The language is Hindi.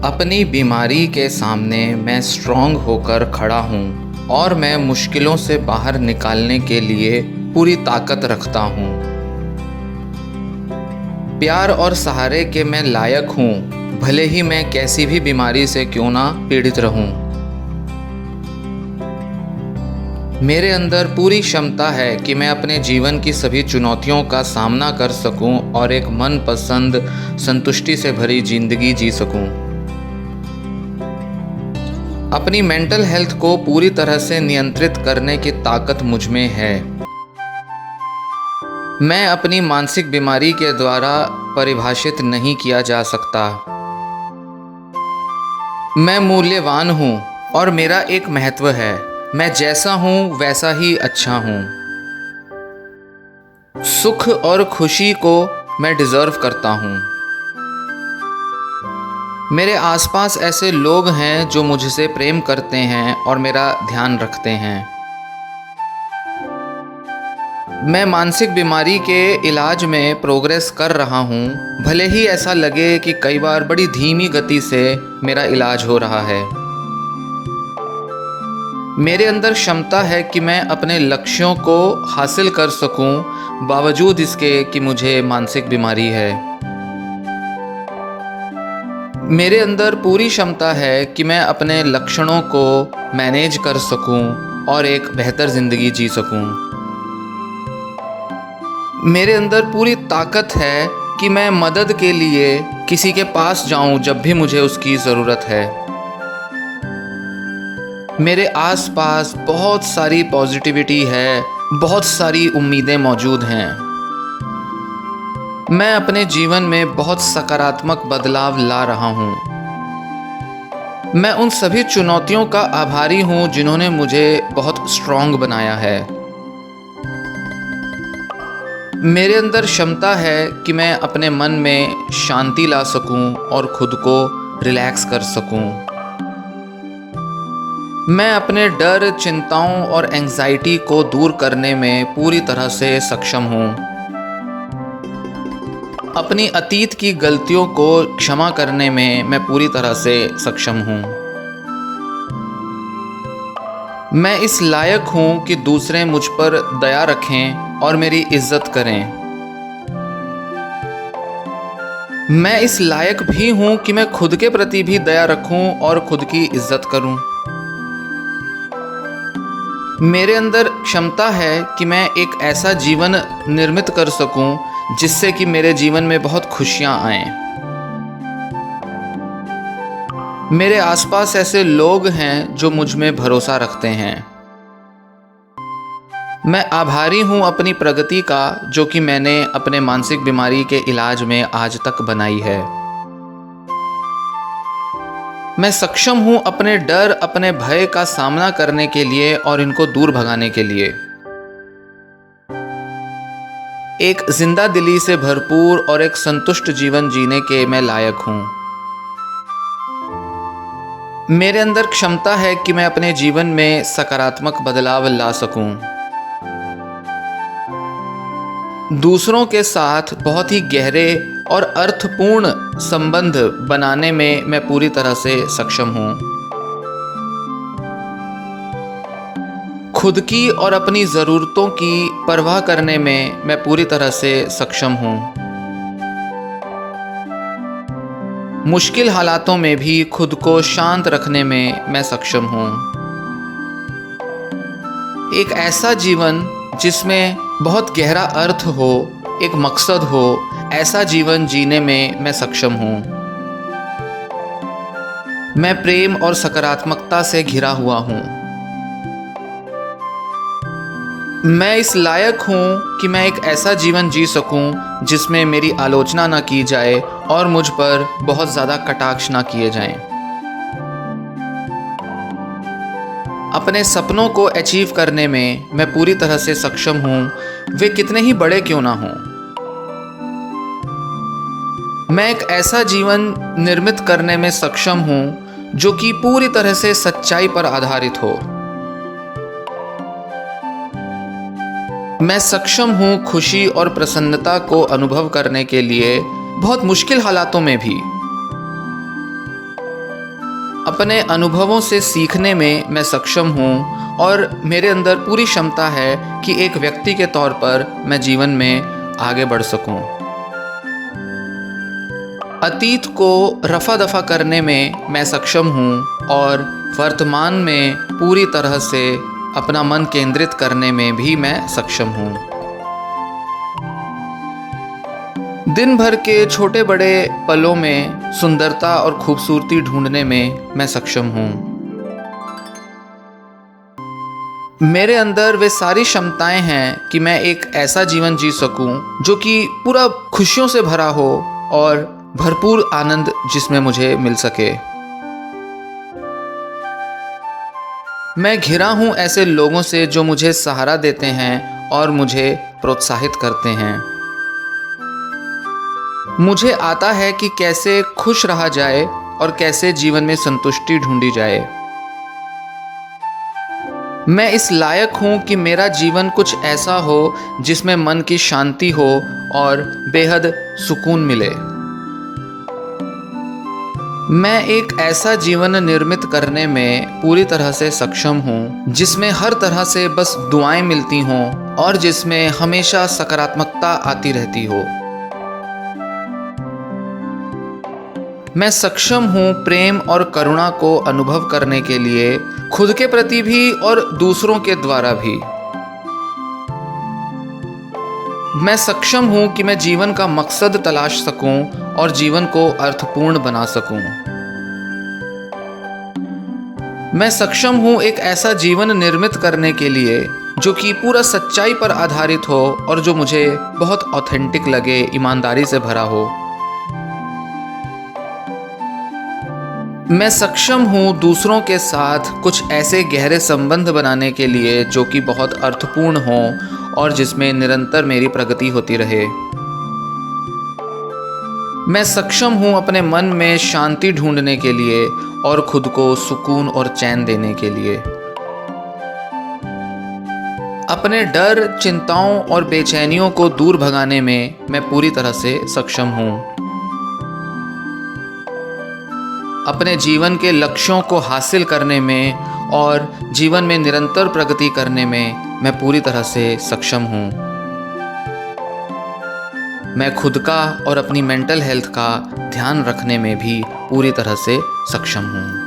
अपनी बीमारी के सामने मैं स्ट्रॉन्ग होकर खड़ा हूँ और मैं मुश्किलों से बाहर निकालने के लिए पूरी ताकत रखता हूँ। प्यार और सहारे के मैं लायक हूँ, भले ही मैं कैसी भी बीमारी से क्यों ना पीड़ित रहूँ। मेरे अंदर पूरी क्षमता है कि मैं अपने जीवन की सभी चुनौतियों का सामना कर सकूं और एक मनपसंद संतुष्टि से भरी जिंदगी जी सकूं। अपनी मेंटल हेल्थ को पूरी तरह से नियंत्रित करने की ताकत मुझ में है। मैं अपनी मानसिक बीमारी के द्वारा परिभाषित नहीं किया जा सकता। मैं मूल्यवान हूँ और मेरा एक महत्व है। मैं जैसा हूँ वैसा ही अच्छा हूँ। सुख और खुशी को मैं डिज़र्व करता हूँ। मेरे आसपास ऐसे लोग हैं जो मुझसे प्रेम करते हैं और मेरा ध्यान रखते हैं। मैं मानसिक बीमारी के इलाज में प्रोग्रेस कर रहा हूँ, भले ही ऐसा लगे कि कई बार बड़ी धीमी गति से मेरा इलाज हो रहा है। मेरे अंदर क्षमता है कि मैं अपने लक्ष्यों को हासिल कर सकूं, बावजूद इसके कि मुझे मानसिक बीमारी है। मेरे अंदर पूरी क्षमता है कि मैं अपने लक्षणों को मैनेज कर सकूं और एक बेहतर ज़िंदगी जी सकूं। मेरे अंदर पूरी ताकत है कि मैं मदद के लिए किसी के पास जाऊं जब भी मुझे उसकी ज़रूरत है। मेरे आसपास बहुत सारी पॉजिटिविटी है, बहुत सारी उम्मीदें मौजूद हैं। मैं अपने जीवन में बहुत सकारात्मक बदलाव ला रहा हूँ। मैं उन सभी चुनौतियों का आभारी हूँ जिन्होंने मुझे बहुत स्ट्रॉन्ग बनाया है। मेरे अंदर क्षमता है कि मैं अपने मन में शांति ला सकूं और खुद को रिलैक्स कर सकूं। मैं अपने डर, चिंताओं और एंजाइटी को दूर करने में पूरी तरह से सक्षम हूं। अपनी अतीत की गलतियों को क्षमा करने में मैं पूरी तरह से सक्षम हूं। मैं इस लायक हूं कि दूसरे मुझ पर दया रखें और मेरी इज्जत करें। मैं इस लायक भी हूं कि मैं खुद के प्रति भी दया रखूं और खुद की इज्जत करूं। मेरे अंदर क्षमता है कि मैं एक ऐसा जीवन निर्मित कर सकूं जिससे कि मेरे जीवन में बहुत खुशियां आएं। मेरे आसपास ऐसे लोग हैं जो मुझ में भरोसा रखते हैं। मैं आभारी हूं अपनी प्रगति का जो कि मैंने अपने मानसिक बीमारी के इलाज में आज तक बनाई है। मैं सक्षम हूं अपने डर, अपने भय का सामना करने के लिए और इनको दूर भगाने के लिए। एक जिंदा दिली से भरपूर और एक संतुष्ट जीवन जीने के मैं लायक हूं। मेरे अंदर क्षमता है कि मैं अपने जीवन में सकारात्मक बदलाव ला सकूं। दूसरों के साथ बहुत ही गहरे और अर्थपूर्ण संबंध बनाने में मैं पूरी तरह से सक्षम हूं। खुद की और अपनी ज़रूरतों की परवाह करने में मैं पूरी तरह से सक्षम हूँ। मुश्किल हालातों में भी खुद को शांत रखने में मैं सक्षम हूँ। एक ऐसा जीवन जिसमें बहुत गहरा अर्थ हो, एक मकसद हो, ऐसा जीवन जीने में मैं सक्षम हूँ। मैं प्रेम और सकारात्मकता से घिरा हुआ हूँ। मैं इस लायक हूँ कि मैं एक ऐसा जीवन जी सकूँ जिसमें मेरी आलोचना ना की जाए और मुझ पर बहुत ज़्यादा कटाक्ष ना किए जाएं। अपने सपनों को अचीव करने में मैं पूरी तरह से सक्षम हूँ, वे कितने ही बड़े क्यों ना हों। मैं एक ऐसा जीवन निर्मित करने में सक्षम हूँ जो कि पूरी तरह से सच्चाई पर आधारित हो। मैं सक्षम हूँ खुशी और प्रसन्नता को अनुभव करने के लिए बहुत मुश्किल हालातों में भी। अपने अनुभवों से सीखने में मैं सक्षम हूँ और मेरे अंदर पूरी क्षमता है कि एक व्यक्ति के तौर पर मैं जीवन में आगे बढ़ सकूँ। अतीत को रफा दफा करने में मैं सक्षम हूँ और वर्तमान में पूरी तरह से अपना मन केंद्रित करने में भी मैं सक्षम हूँ। दिन भर के छोटे बड़े पलों में सुंदरता और खूबसूरती ढूंढने में मैं सक्षम हूँ। मेरे अंदर वे सारी क्षमताएं हैं कि मैं एक ऐसा जीवन जी सकूं जो कि पूरा खुशियों से भरा हो और भरपूर आनंद जिसमें मुझे मिल सके। मैं घिरा हूँ ऐसे लोगों से जो मुझे सहारा देते हैं और मुझे प्रोत्साहित करते हैं। मुझे आता है कि कैसे खुश रहा जाए और कैसे जीवन में संतुष्टि ढूंढी जाए। मैं इस लायक हूँ कि मेरा जीवन कुछ ऐसा हो जिसमें मन की शांति हो और बेहद सुकून मिले। मैं एक ऐसा जीवन निर्मित करने में पूरी तरह से सक्षम हूँ जिसमें हर तरह से बस दुआएं मिलती हों और जिसमें हमेशा सकारात्मकता आती रहती हो। मैं सक्षम हूँ प्रेम और करुणा को अनुभव करने के लिए, खुद के प्रति भी और दूसरों के द्वारा भी। मैं सक्षम हूँ कि मैं जीवन का मकसद तलाश सकूं और जीवन को अर्थपूर्ण बना सकूं। मैं सक्षम हूँ एक ऐसा जीवन निर्मित करने के लिए जो कि पूरा सच्चाई पर आधारित हो और जो मुझे बहुत ऑथेंटिक लगे, ईमानदारी से भरा हो। मैं सक्षम हूँ दूसरों के साथ कुछ ऐसे गहरे संबंध बनाने के लिए जो कि बहुत अर्थपूर्ण हों और जिसमें निरंतर मेरी प्रगति होती रहे। मैं सक्षम हूँ अपने मन में शांति ढूंढने के लिए और खुद को सुकून और चैन देने के लिए। अपने डर, चिंताओं और बेचैनियों को दूर भगाने में मैं पूरी तरह से सक्षम हूँ। अपने जीवन के लक्ष्यों को हासिल करने में और जीवन में निरंतर प्रगति करने में मैं पूरी तरह से सक्षम हूँ। मैं खुद का और अपनी मेंटल हेल्थ का ध्यान रखने में भी पूरी तरह से सक्षम हूँ।